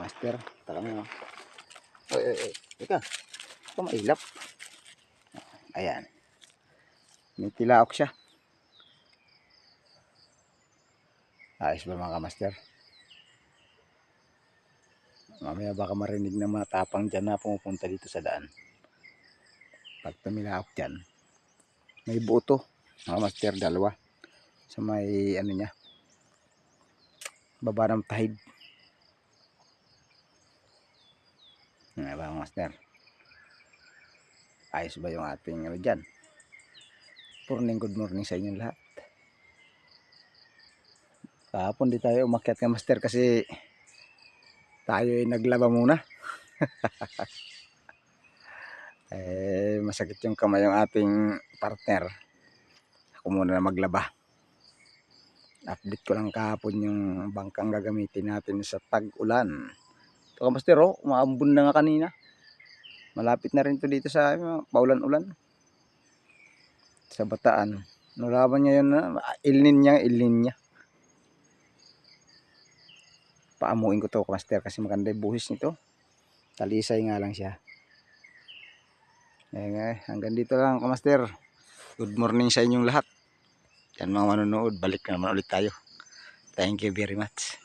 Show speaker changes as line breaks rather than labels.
master. Taka mo. Oy. Teka. Ito mailap. Ayan. May tilaok siya. Ayos ba mga master? Mamaya baka marinig ng mga tapang dyan na pumupunta dito sa daan. Pag tumilaok dyan, may buo to mga master, dalawa sa may ano niya, baba ng tahid. Nga ba mga master? Ayos ba yung ating ano dyan? Good morning sa inyong lahat. Kahapon di tayo umakyat ka master kasi tayo ay naglaba muna. Masakit yung kamay yung ating partner. Ako muna na maglaba. Update ko lang kahapon yung bangkang gagamitin natin sa tag-ulan. Ito master, umaambon na nga kanina. Malapit na rin to dito sa paulan-ulan. Sa Bataan. Nalaban niya yun na ilnin niya. Paamuin ko to master kasi maganda yung buhis nito. Talisay nga lang siya. Hanggang dito lang master. Good morning sa inyong lahat. Yan mga manonood, balik naman ulit tayo. Thank you very much.